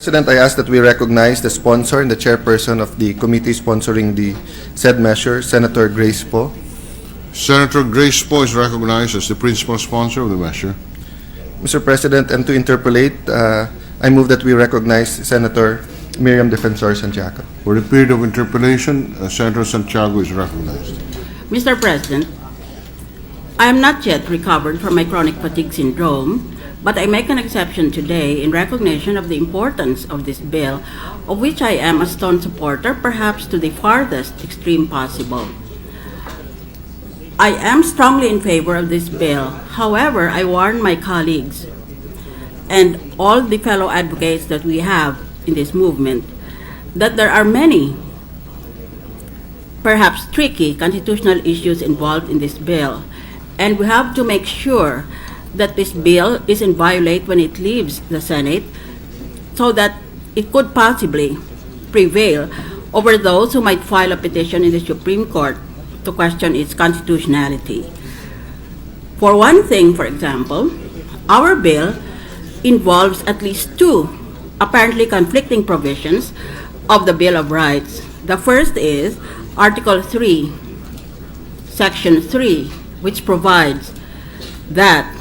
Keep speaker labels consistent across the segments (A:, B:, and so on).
A: President, I ask that we recognize the sponsor and the chairperson of the committee sponsoring the said measure, Senator Grace Poe.
B: Senator Grace Poe is recognized as the principal sponsor of the measure.
A: Mr. President, and to interpolate, I move that we recognize Senator Miriam Defensor Santiago.
B: For the period of interpellation, Senator Santiago is recognized.
C: Mr. President, I am not yet recovered from my chronic fatigue syndrome, but I make an exception today in recognition of the importance of this bill, of which I am a staunch supporter, perhaps to the farthest extreme possible. I am strongly in favor of this bill. However, I warn my colleagues and all the fellow advocates that we have in this movement that there are many, perhaps tricky, constitutional issues involved in this bill, and we have to make sure that this bill is in violate when it leaves the Senate, so that it could possibly prevail over those who might file a petition in the Supreme Court to question its constitutionality. For one thing, for example, our bill involves at least two apparently conflicting provisions of the Bill of Rights. The first is Article 3, Section 3, which provides that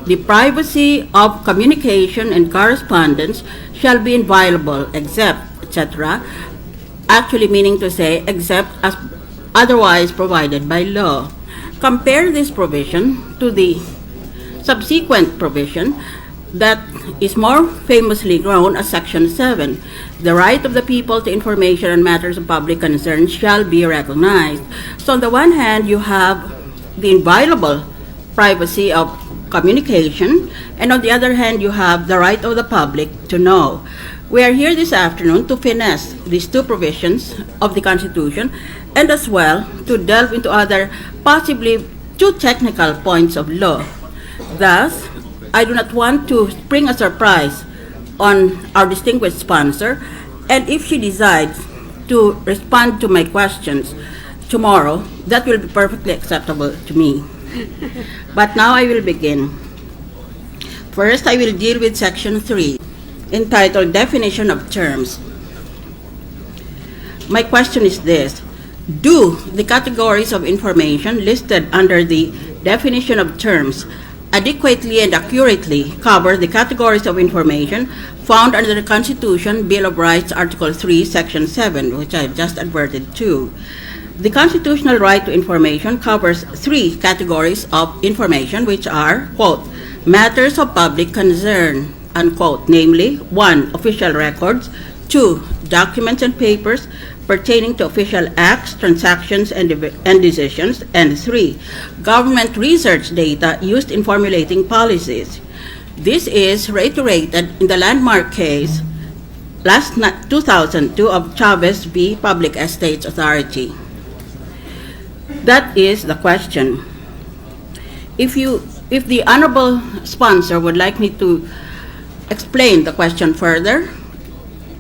C: the privacy of communication and correspondence shall be inviolable except, etc., actually meaning to say except as otherwise provided by law. Compare this provision to the subsequent provision that is more famously known as Section 7. The right of the people to information on matters of public concern shall be recognized. So on the one hand, you have the inviolable privacy of communication, and on the other hand, you have the right of the public to know. We are here this afternoon to finesse these two provisions of the Constitution and as well to delve into other possibly too technical points of law. Thus, I do not want to spring a surprise on our distinguished sponsor, and if she decides to respond to my questions tomorrow, that will be perfectly acceptable to me. But now I will begin. First, I will deal with Section 3, entitled Definition of Terms. My question is this: do the categories of information listed under the definition of terms adequately and accurately cover the categories of information found under the Constitution, Bill of Rights, Article 3, Section 7, which I have just adverted to? The constitutional right to information covers three categories of information, which are, quote, matters of public concern, unquote, namely, 1, official records, 2, documents and papers pertaining to official acts, transactions, and decisions, and 3, government research data used in formulating policies. This is reiterated in the landmark case last 2002 of Chavez v. Public Estates Authority. That is the question. If the honorable sponsor would like me to explain the question further,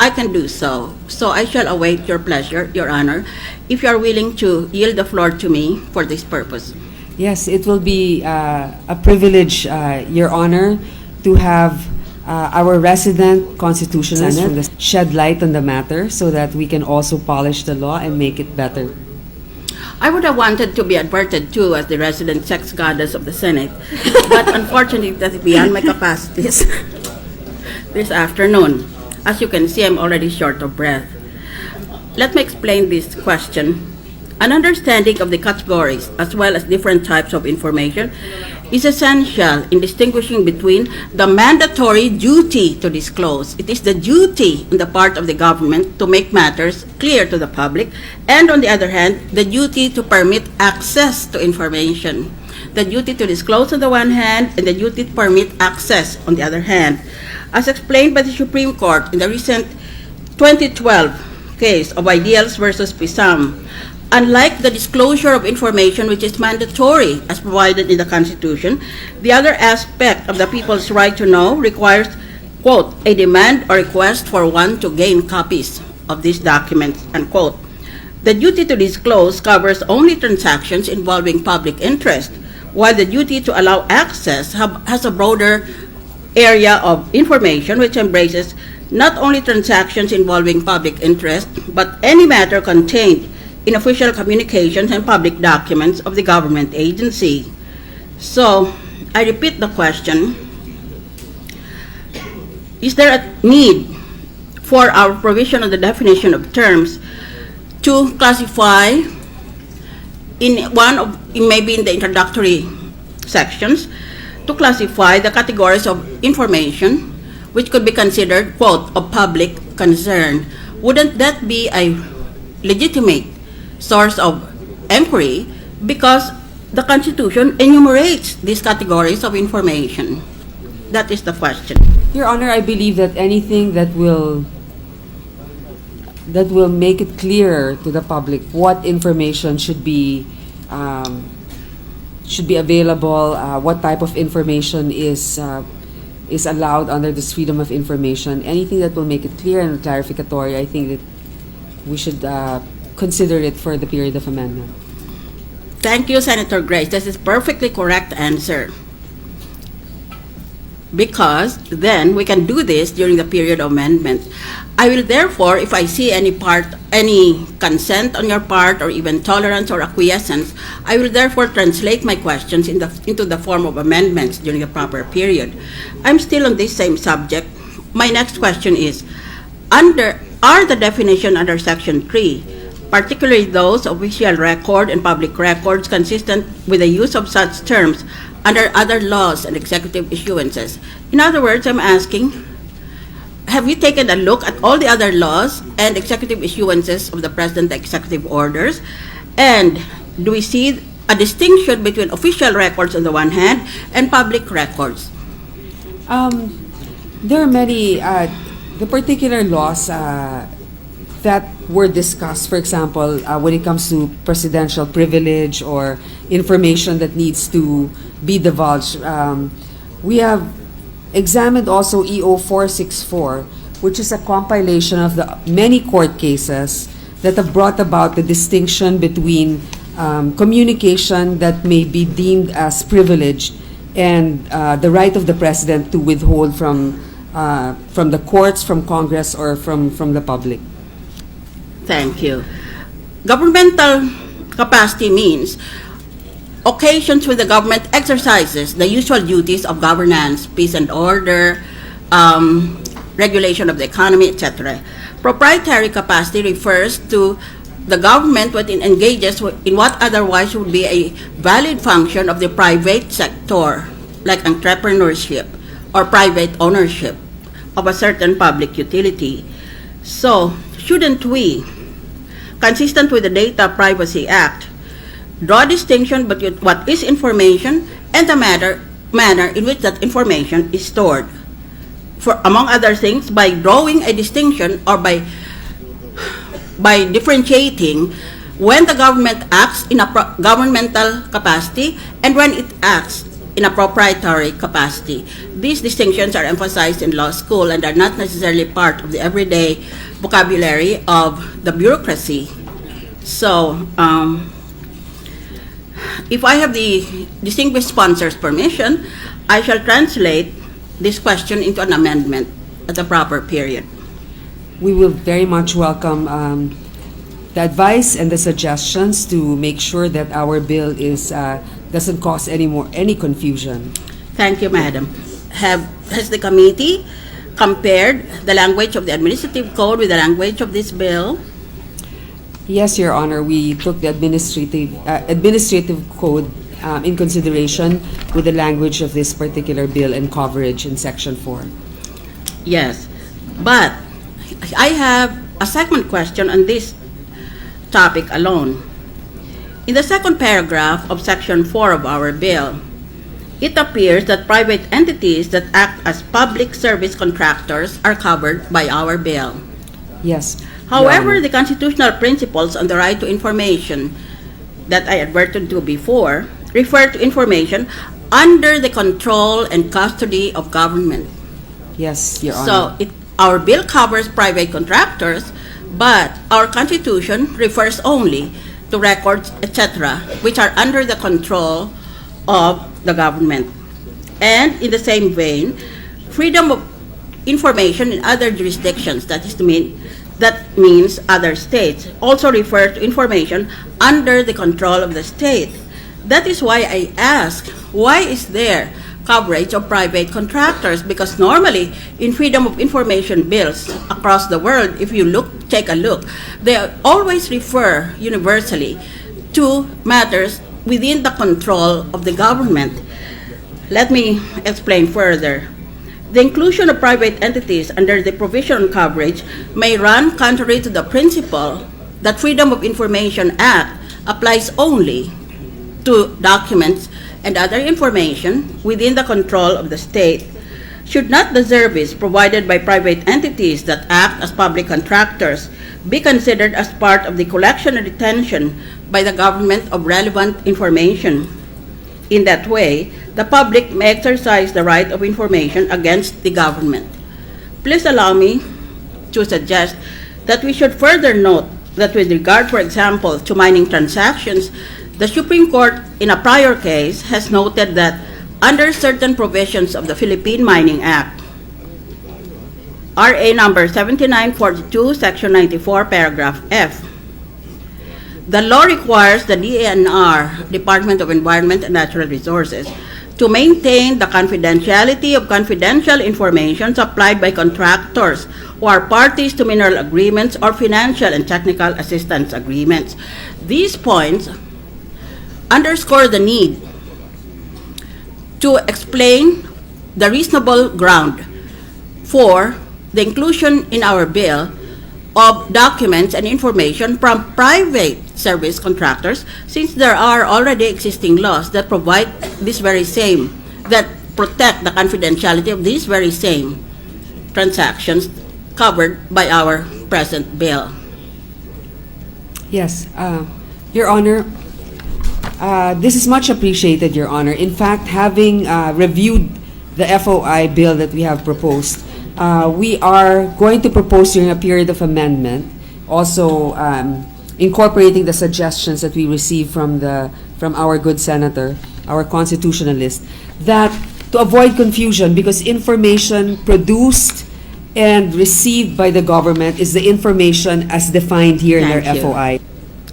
C: I can do so. So I shall await your pleasure, Your Honor, if you are willing to yield the floor to me for this purpose.
D: Yes, it will be a privilege, Your Honor, to have our resident constitutionalist shed light on the matter so that we can also polish the law and make it better.
C: I would have wanted to be adverted to as the resident sex goddess of the Senate, but unfortunately that's beyond my capacities this afternoon. As you can see, I'm already short of breath. Let me explain this question. An understanding of the categories as well as different types of information is essential in distinguishing between the mandatory duty to disclose. It is the duty on the part of the government to make matters clear to the public, and on the other hand, the duty to permit access to information. The duty to disclose on the one hand, and the duty to permit access on the other hand. As explained by the Supreme Court in the recent 2012 case of Ideals versus Pisam, unlike the disclosure of information which is mandatory as provided in the Constitution, the other aspect of the people's right to know requires, quote, a demand or request for one to gain copies of these documents, unquote. The duty to disclose covers only transactions involving public interest, while the duty to allow access has a broader area of information which embraces not only transactions involving public interest, but any matter contained in official communications and public documents of the government agency. So, I repeat the question. Is there a need for our provision of the definition of terms to classify maybe in the introductory sections, to classify the categories of information which could be considered, quote, of public concern? Wouldn't that be a legitimate source of inquiry, because the Constitution enumerates these categories of information? That is the question.
D: Your Honor, I believe that anything that will make it clear to the public what information should be available, what type of information is allowed under this freedom of information. Anything that will make it clear and clarificatory, I think that we should consider it for the period of amendment.
C: Thank you, Senator Grace. This is perfectly correct answer. Because then we can do this during the period of amendment. I will therefore, if I see any consent on your part, or even tolerance or acquiescence, I will therefore translate my questions into the form of amendments during the proper period. I'm still on this same subject. My next question is, are the definition under Section 3, particularly those of official record and public records, consistent with the use of such terms under other laws and executive issuances? In other words, I'm asking, have you taken a look at all the other laws and executive issuances of the President executive orders? And do we see a distinction between official records on the one hand and public records?
D: There are many, the particular laws that were discussed, for example, when it comes to presidential privilege or information that needs to be divulged. We have examined also EO 464, which is a compilation of the many court cases that have brought about the distinction between communication that may be deemed as privileged and the right of the president to withhold from the courts, from Congress, or from the public.
C: Thank you. Governmental capacity means occasions when the government exercises the usual duties of governance, peace and order, regulation of the economy, etc. Proprietary capacity refers to the government when it engages in what otherwise would be a valid function of the private sector, like entrepreneurship or private ownership of a certain public utility. So, shouldn't we, consistent with the Data Privacy Act, draw a distinction between what is information and the manner in which that information is stored? For, among other things, by drawing a distinction or by differentiating when the government acts in a governmental capacity and when it acts in a proprietary capacity. These distinctions are emphasized in law school and are not necessarily part of the everyday vocabulary of the bureaucracy. So, if I have the distinguished sponsor's permission, I shall translate this question into an amendment at the proper period.
D: We will very much welcome the advice and the suggestions to make sure that our bill doesn't cause any confusion.
C: Thank you, Madam. Has the committee compared the language of the administrative code with the language of this bill?
D: Yes, Your Honor, we took the administrative code in consideration with the language of this particular bill and coverage in Section 4.
C: Yes, but I have a second question on this topic alone. In the second paragraph of Section 4 of our bill, it appears that private entities that act as public service contractors are covered by our bill.
D: Yes.
C: However, the constitutional principles on the right to information that I adverted to before refer to information under the control and custody of government.
D: Yes, Your Honor.
C: So, our bill covers private contractors, but our Constitution refers only to records, etc., which are under the control of the government. And in the same vein, freedom of information in other jurisdictions, that means other states, also refer to information under the control of the state. That is why I ask, why is there coverage of private contractors? Because normally, in freedom of information bills across the world, if you take a look, they always refer universally to matters within the control of the government. Let me explain further. The inclusion of private entities under the provision on coverage may run contrary to the principle that Freedom of Information Act applies only to documents and other information within the control of the state. Should not the service provided by private entities that act as public contractors be considered as part of the collection and retention by the government of relevant information? In that way, the public may exercise the right of information against the government. Please allow me to suggest that we should further note that with regard, for example, to mining transactions, the Supreme Court in a prior case has noted that under certain provisions of the Philippine Mining Act, RA number 7942, section 94, paragraph F, the law requires the DENR, Department of Environment and Natural Resources, to maintain the confidentiality of confidential information supplied by contractors who are parties to mineral agreements or financial and technical assistance agreements. These points underscore the need to explain the reasonable ground for the inclusion in our bill of documents and information from private service contractors, since there are already existing laws that provide this very same, that protect the confidentiality of these very same transactions covered by our present bill.
D: Yes, Your Honor, this is much appreciated, Your Honor. In fact, having reviewed the FOI bill that we have proposed, we are going to propose during a period of amendment, also incorporating the suggestions that we received from our good senator, our constitutionalist, that to avoid confusion, because information produced and received by the government is the information as defined here in
C: Thank
D: their
C: you.
D: FOI.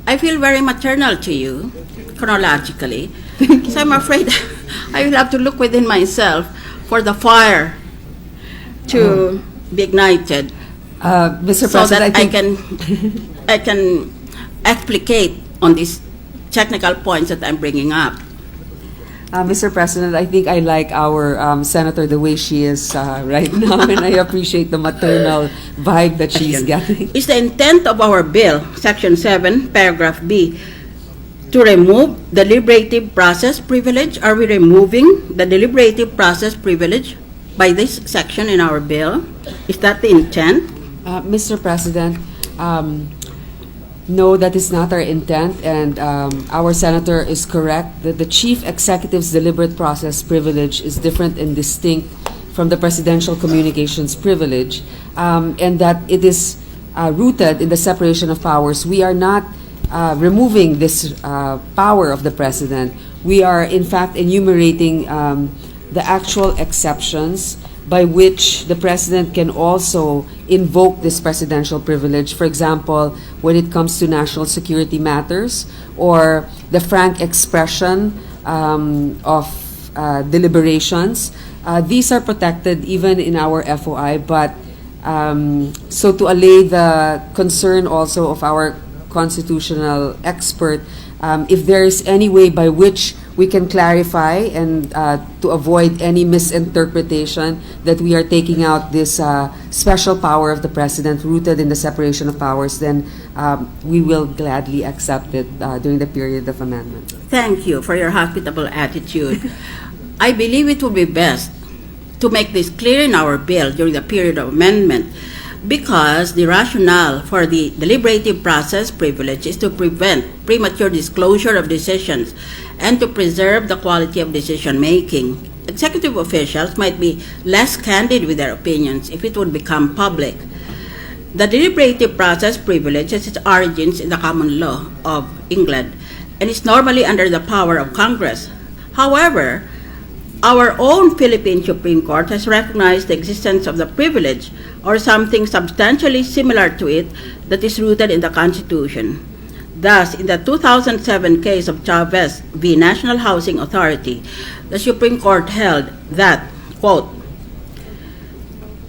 C: I feel very maternal to you, chronologically, because I'm afraid I will have to look within myself for the fire to be ignited,
D: Mr.
C: so that
D: President,
C: I can explicate on these technical points that I'm bringing up.
D: Mr. President, I think I like our senator the way she is right now, and I appreciate the maternal vibe that she's getting.
C: Is the intent of our bill, Section 7, Paragraph B, to remove the deliberative process privilege? Are we removing the deliberative process privilege by this section in our bill? Is that the intent?
D: Mr. President, no, that is not our intent, and our senator is correct that the chief executive's deliberate process privilege is different and distinct from the presidential communications privilege, and that it is rooted in the separation of powers. We are not removing this power of the president. We are, in fact, enumerating the actual exceptions by which the president can also invoke this presidential privilege. For example, when it comes to national security matters or the frank expression of deliberations. These are protected even in our FOI, but so to allay the concern also of our constitutional expert, if there is any way by which we can clarify and to avoid any misinterpretation that we are taking out this special power of the president rooted in the separation of powers, then we will gladly accept it during the period of amendment.
C: Thank you for your hospitable attitude. I believe it would be best to make this clear in our bill during the period of amendment, because the rationale for the deliberative process privilege is to prevent premature disclosure of decisions and to preserve the quality of decision-making. Executive officials might be less candid with their opinions if it would become public. The deliberative process privilege has its origins in the common law of England and is normally under the power of Congress. However, our own Philippine Supreme Court has recognized the existence of the privilege or something substantially similar to it that is rooted in the Constitution. Thus, in the 2007 case of Chavez v. National Housing Authority, the Supreme Court held that, quote,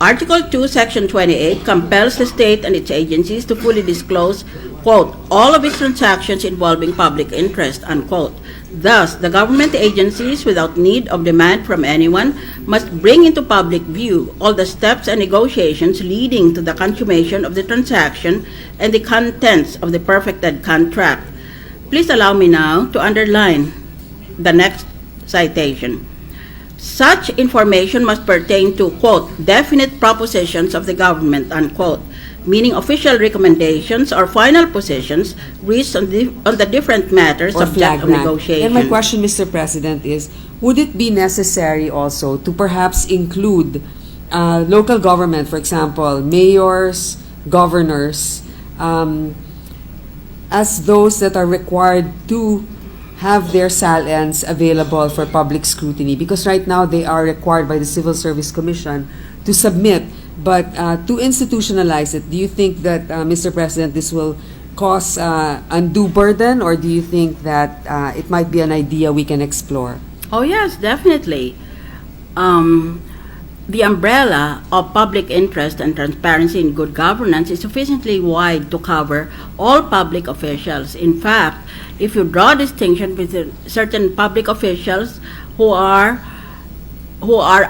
C: Article 2, Section 28 compels the state and its agencies to fully disclose, quote, all of its transactions involving public interest, unquote. Thus, the government agencies, without need of demand from anyone, must bring into public view all the steps and negotiations leading to the consummation of the transaction and the contents of the perfected contract. Please allow me now to underline the next citation. Such information must pertain to, quote, definite propositions of the government, unquote, meaning official recommendations or final positions reached on the different matters
D: Or
C: subject of
D: flag
C: negotiation.
D: And my question, Mr. President, is would it be necessary also to perhaps include local government, for example, mayors, governors, as those that are required to have their SALNs available for public scrutiny? Because right now they are required by the Civil Service Commission to submit. But to institutionalize it, do you think that, Mr. President, this will cause undue burden, or do you think that it might be an idea we can explore?
C: Oh yes, definitely. The umbrella of public interest and transparency in good governance is sufficiently wide to cover all public officials. In fact, if you draw a distinction between certain public officials who are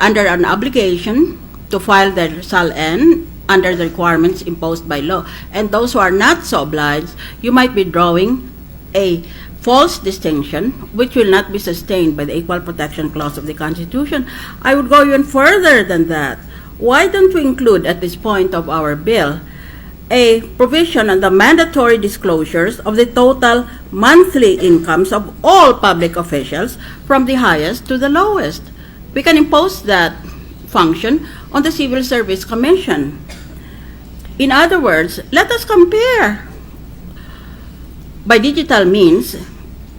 C: under an obligation to file their SALN under the requirements imposed by law, and those who are not so obliged, you might be drawing a false distinction which will not be sustained by the Equal Protection Clause of the Constitution. I would go even further than that. Why don't we include at this point of our bill a provision on the mandatory disclosures of the total monthly incomes of all public officials from the highest to the lowest? We can impose that function on the Civil Service Commission. In other words, let us compare by digital means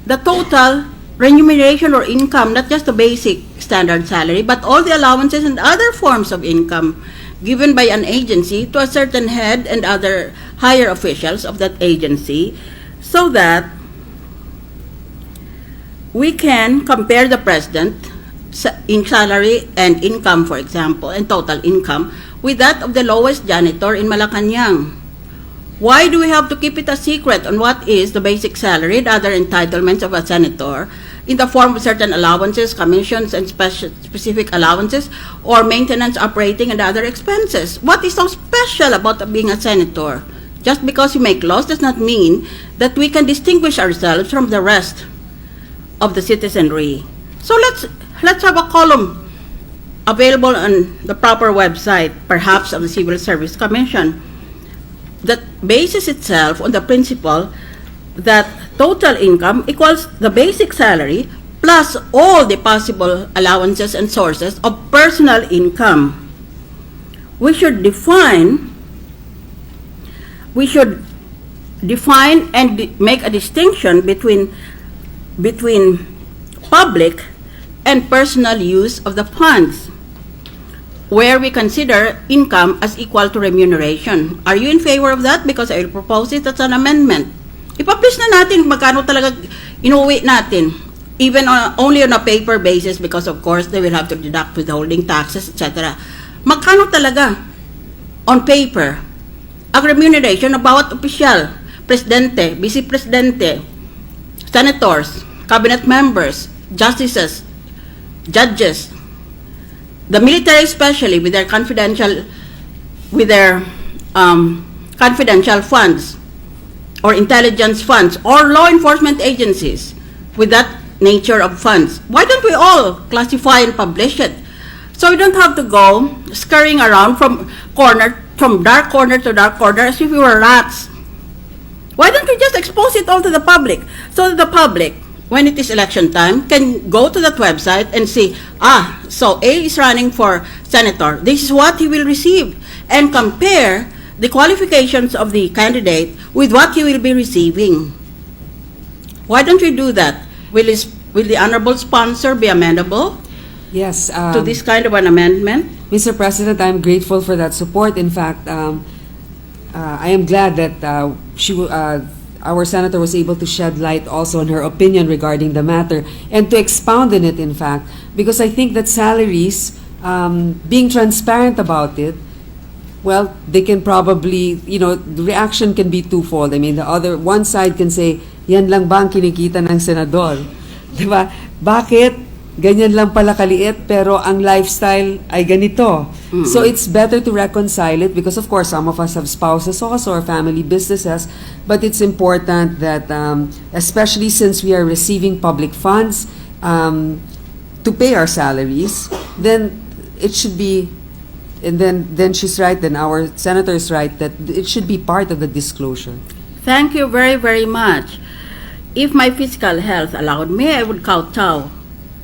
C: the total remuneration or income, not just the basic standard salary, but all the allowances and other forms of income given by an agency to a certain head and other higher officials of that agency, so that we can compare the president in salary and income, for example, and total income with that of the lowest janitor in Malacanang. Why do we have to keep it a secret on what is the basic salary and other entitlements of a senator in the form of certain allowances, commissions, and specific allowances, or maintenance, operating, and other expenses? What is so special about being a senator? Just because you make laws does not mean that we can distinguish ourselves from the rest of the citizenry. So let's have a column available on the proper website, perhaps of the Civil Service Commission, that bases itself on the principle that total income equals the basic salary plus all the possible allowances and sources of personal income. We should define and make a distinction between public and personal use of the funds, where we consider income as equal to remuneration. Are you in favor of that? Because I will propose it as an amendment. I-publish na natin magkano talaga inuwi natin, even only on a paper basis, because of course they will have to deduct withholding taxes, etc. Magkano talaga on paper ang remuneration ng bawat opisyal, presidente, vice-presidente, senators, cabinet members, justices, judges, the military especially with their confidential funds or intelligence funds, or law enforcement agencies with that nature of funds. Why don't we all classify and publish it, so we don't have to go scurrying around from dark corner to dark corner as if we were rats? Why don't we just expose it all to the public, so that the public, when it is election time, can go to that website and see, so A is running for senator, this is what he will receive, and compare the qualifications of the candidate with what he will be receiving. Why don't we do that? Will the honorable sponsor be amenable?
D: Yes.
C: to this kind of an amendment?
D: Mr. President, I'm grateful for that support. In fact, I am glad that our senator was able to shed light also on her opinion regarding the matter and to expound on it, in fact, because I think that salaries, being transparent about it, well, they can probably, the reaction can be twofold. I mean, one side can say, yan lang ba ang kinikita ng senador? Diba? Bakit? Ganyan lang pala kaliit, pero ang lifestyle ay ganito. So it's better to reconcile it because, of course, some of us have spouses also or family businesses, but it's important that, especially since we are receiving public funds to pay our salaries, then it should be, and then she's right, then our senator is right, that it should be part of the disclosure.
C: Thank you very, very much. If my physical health allowed me, I would kowtow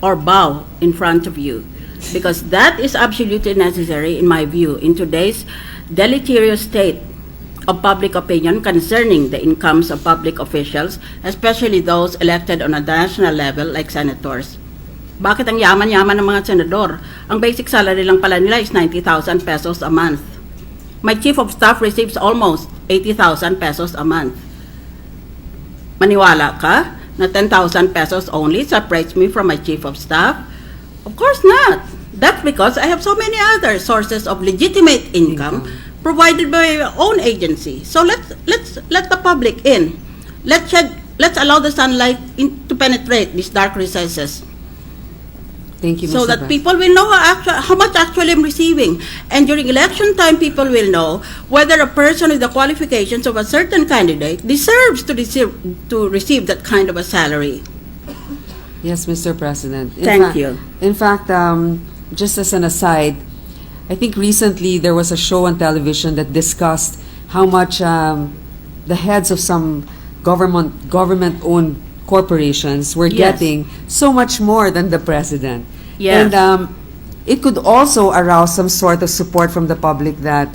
C: or bow in front of you, because that is absolutely necessary in my view in today's deleterious state of public opinion concerning the incomes of public officials, especially those elected on a national level like senators. Bakit ang yaman-yaman ng mga senador? Ang basic salary lang pala nila is 90,000 pesos a month. My chief of staff receives almost 80,000 pesos a month. Maniwala ka na 10,000 pesos only separates me from my chief of staff? Of course not. That's because I have so many other sources of legitimate income provided by my own agency. So let's let the public in. Let's allow the sunlight to penetrate these dark recesses.
D: Thank you, Mr.
C: So that
D: President.
C: people will know how much actually I'm receiving. And during election time, people will know whether a person with the qualifications of a certain candidate deserves to receive that kind of a salary.
D: Yes, Mr. President.
C: Thank you.
D: In fact, just as an aside, I think recently there was a show on television that discussed how much the heads of some government-owned corporations were
C: Yes.
D: getting so much more than the president.
C: Yes.
D: And it could also arouse some sort of support from the public that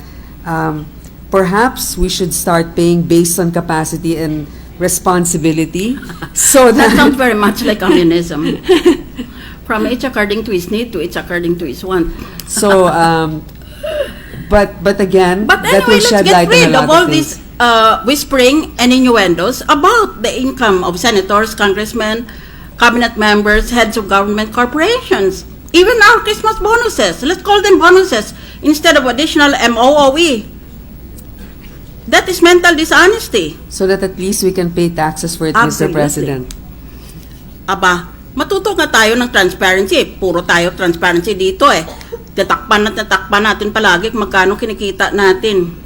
D: perhaps we should start paying based on capacity and responsibility so
C: That
D: that
C: sounds very much like communism. From each according to his need to each according to his want.
D: so but again
C: But
D: that
C: anyway,
D: will
C: let's
D: shed
C: get
D: light on a
C: rid
D: lot
C: of all
D: of
C: these
D: things.
C: whispering and innuendos about the income of senators, congressmen, cabinet members, heads of government corporations. Even our Christmas bonuses, let's call them bonuses instead of additional MOOE. That is mental dishonesty.
D: So that at least we can pay taxes for it, Mr.
C: Absolutely.
D: President.
C: Aba, matuto nga tayo ng transparency. Puro tayo transparency dito eh. Tatakpan natin palagi kung magkano kinikita natin.